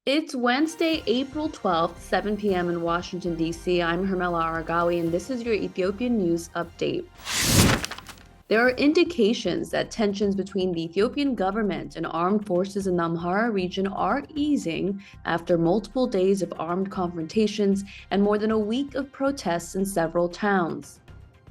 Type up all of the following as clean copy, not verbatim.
It's Wednesday, April 12th, 7 p.m. in Washington, D.C. I'm Hermela Aragawi, and this is your Ethiopian news update. There are indications that tensions between the Ethiopian government and armed forces in the Amhara region are easing after multiple days of armed confrontations and more than a week of protests in several towns.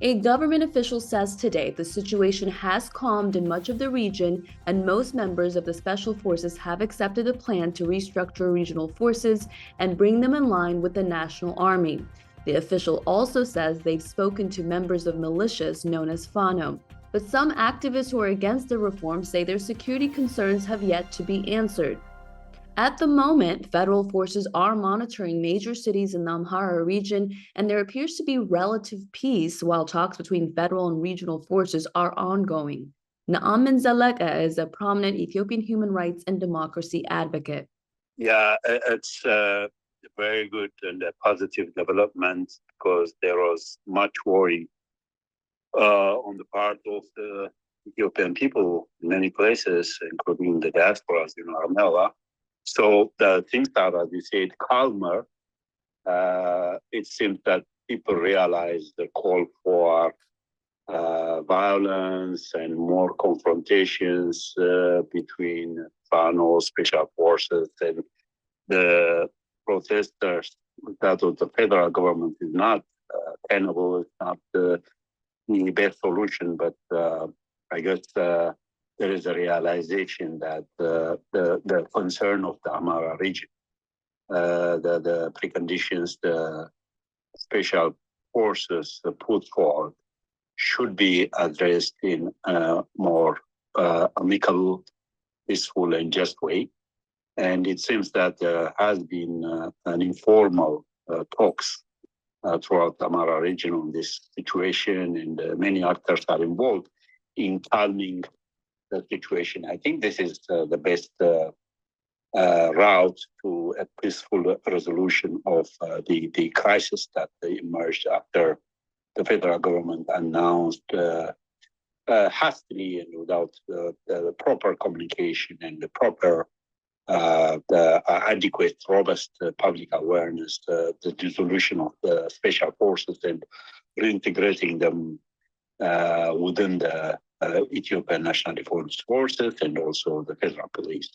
A government official says today the situation has calmed in much of the region, and most members of the special forces have accepted a plan to restructure regional forces and bring them in line with the national army. The official also says they've spoken to members of militias known as Fano. But some activists who are against the reform say their security concerns have yet to be answered. At the moment, federal forces are monitoring major cities in the Amhara region, and there appears to be relative peace while talks between federal and regional forces are ongoing. Naaman Zaleka is a prominent Ethiopian human rights and democracy advocate. Yeah, it's a very good and a positive development because there was much worry on the part of the Ethiopian people in many places, including the diaspora, Armela. So the things are, as you said, calmer. It seems that people realize the call for violence and more confrontations between Fano special forces and the protesters. That of the federal government is not tenable. It's not the best solution, but I guess there is a realization that the concern of the Amara region, the preconditions the special forces put forward should be addressed in a more amicable, peaceful, and just way. And it seems that there has been an informal talks throughout the Amara region on this situation, and many actors are involved in calming the situation. I think this is the best route to a peaceful resolution of the crisis that emerged after the federal government announced hastily and without the proper communication and the proper the adequate, robust public awareness, the dissolution of the special forces and reintegrating them within the Ethiopian National Defense Forces and also the federal police.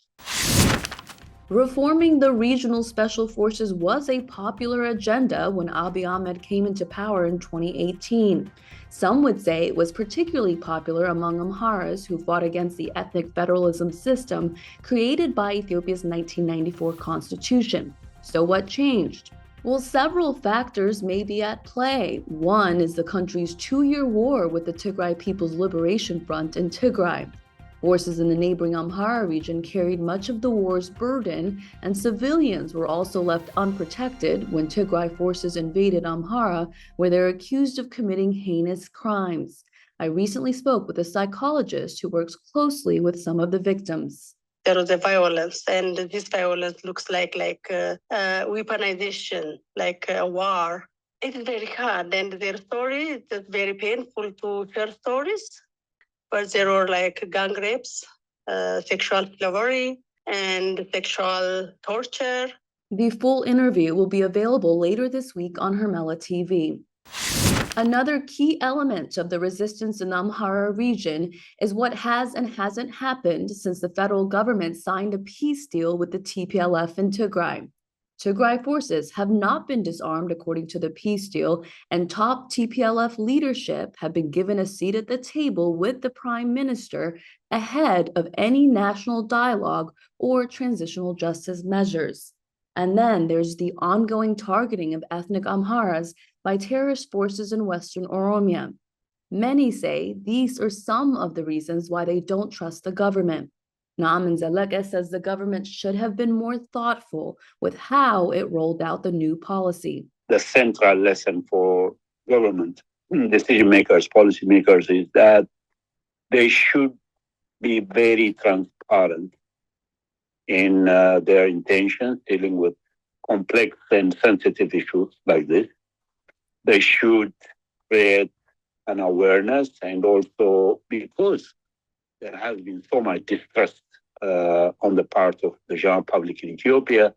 Reforming the regional special forces was a popular agenda when Abiy Ahmed came into power in 2018. Some would say it was particularly popular among Amharas who fought against the ethnic federalism system created by Ethiopia's 1994 constitution. So what changed? Well, several factors may be at play. One is the country's 2-year war with the Tigray People's Liberation Front in Tigray. Forces in the neighboring Amhara region carried much of the war's burden, and civilians were also left unprotected when Tigray forces invaded Amhara, where they're accused of committing heinous crimes. I recently spoke with a psychologist who works closely with some of the victims. There was a violence, and this violence looks like weaponization, like a war. It is very hard, and their story is just very painful to share stories. But there were like gang rapes, sexual slavery, and sexual torture. The full interview will be available later this week on Hermela TV. Another key element of the resistance in the Amhara region is what has and hasn't happened since the federal government signed a peace deal with the TPLF in Tigray. Tigray forces have not been disarmed according to the peace deal, and top TPLF leadership have been given a seat at the table with the prime minister ahead of any national dialogue or transitional justice measures. And then there's the ongoing targeting of ethnic Amharas by terrorist forces in Western Oromia. Many say these are some of the reasons why they don't trust the government. Naaman Zaleka says the government should have been more thoughtful with how it rolled out the new policy. The central lesson for government decision makers, policy makers, is that they should be very transparent in their intentions dealing with complex and sensitive issues like this. They should create an awareness, and also because there has been so much distrust on the part of the general public in Ethiopia,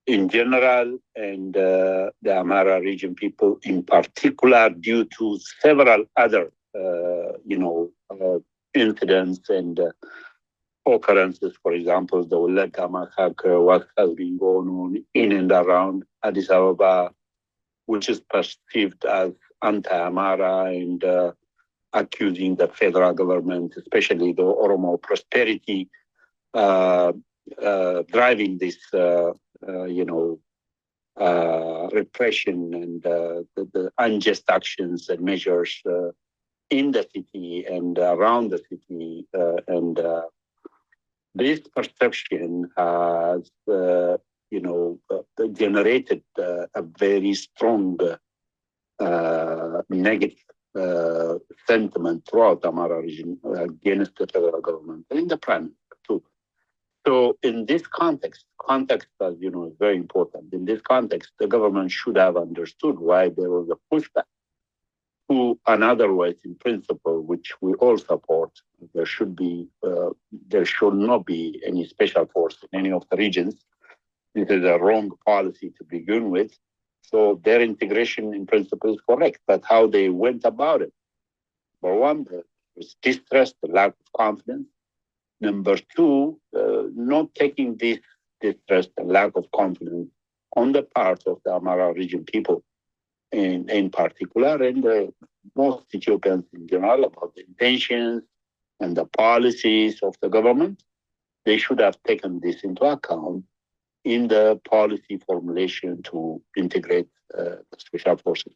in general and the Amhara region people in particular, due to several other, incidents and occurrences. For example, the Wallaka massacre, what has been going on in and around Addis Ababa, which is perceived as anti-Amhara and accusing the federal government, especially the Oromo Prosperity, driving this, repression and the unjust actions and measures in the city and around the city. And this perception has, generated a very strong negative sentiment throughout the Amhara region against the federal government and the prime minister too. So in this context, as you know, is very important. In this context, the government should have understood why there was a pushback to another way, in principle, which we all support. There should not be any special force in any of the regions. This is a wrong policy to begin with. So their integration in principle is correct, but how they went about it. Number one, there was distrust, the lack of confidence. Number two, not taking this distrust and lack of confidence on the part of the Amhara region people in particular, and most Ethiopians in general, about the intentions and the policies of the government. They should have taken this into account in the policy formulation to integrate the special forces.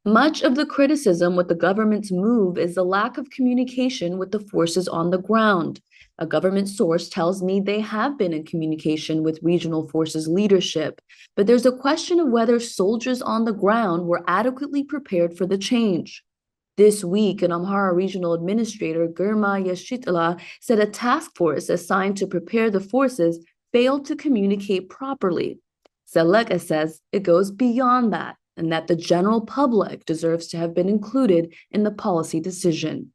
Much of the criticism with the government's move is the lack of communication with the forces on the ground. A government source tells me they have been in communication with regional forces leadership, but there's a question of whether soldiers on the ground were adequately prepared for the change. This week, an Amhara regional administrator, Girma Yeshitala, said a task force assigned to prepare the forces failed to communicate properly. Seleka says it goes beyond that, and that the general public deserves to have been included in the policy decision.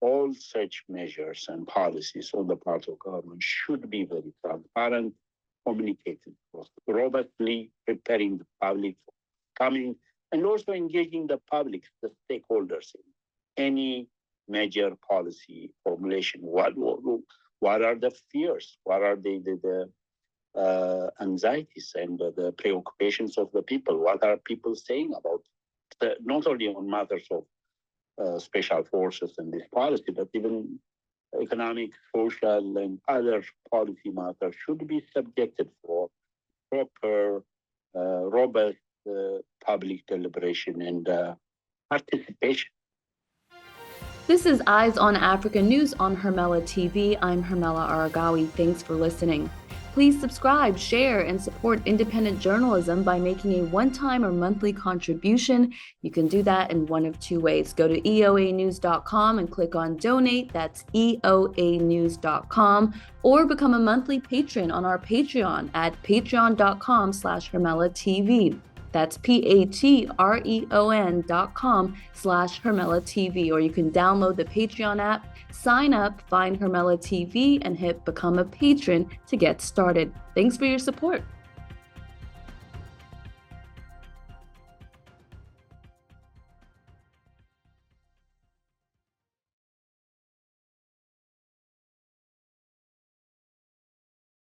All such measures and policies on the part of government should be very transparent, communicated, robustly preparing the public for coming, and also engaging the public, the stakeholders in any major policy formulation. What are the fears? What are the anxieties and the preoccupations of the people? What are people saying about not only on matters of special forces and this policy, but even economic, social, and other policy matters should be subjected for proper, robust public deliberation and participation. This is Eyes on Africa News on Hermela TV. I'm Hermela Aragawi. Thanks for listening. Please subscribe, share, and support independent journalism by making a one-time or monthly contribution. You can do that in one of two ways. Go to eoanews.com and click on donate. That's eoanews.com. Or become a monthly patron on our Patreon at patreon.com/Hermela TV. That's patreon.com/Hermela TV. Or you can download the Patreon app, sign up, find Hermela TV, and hit become a patron to get started. Thanks for your support.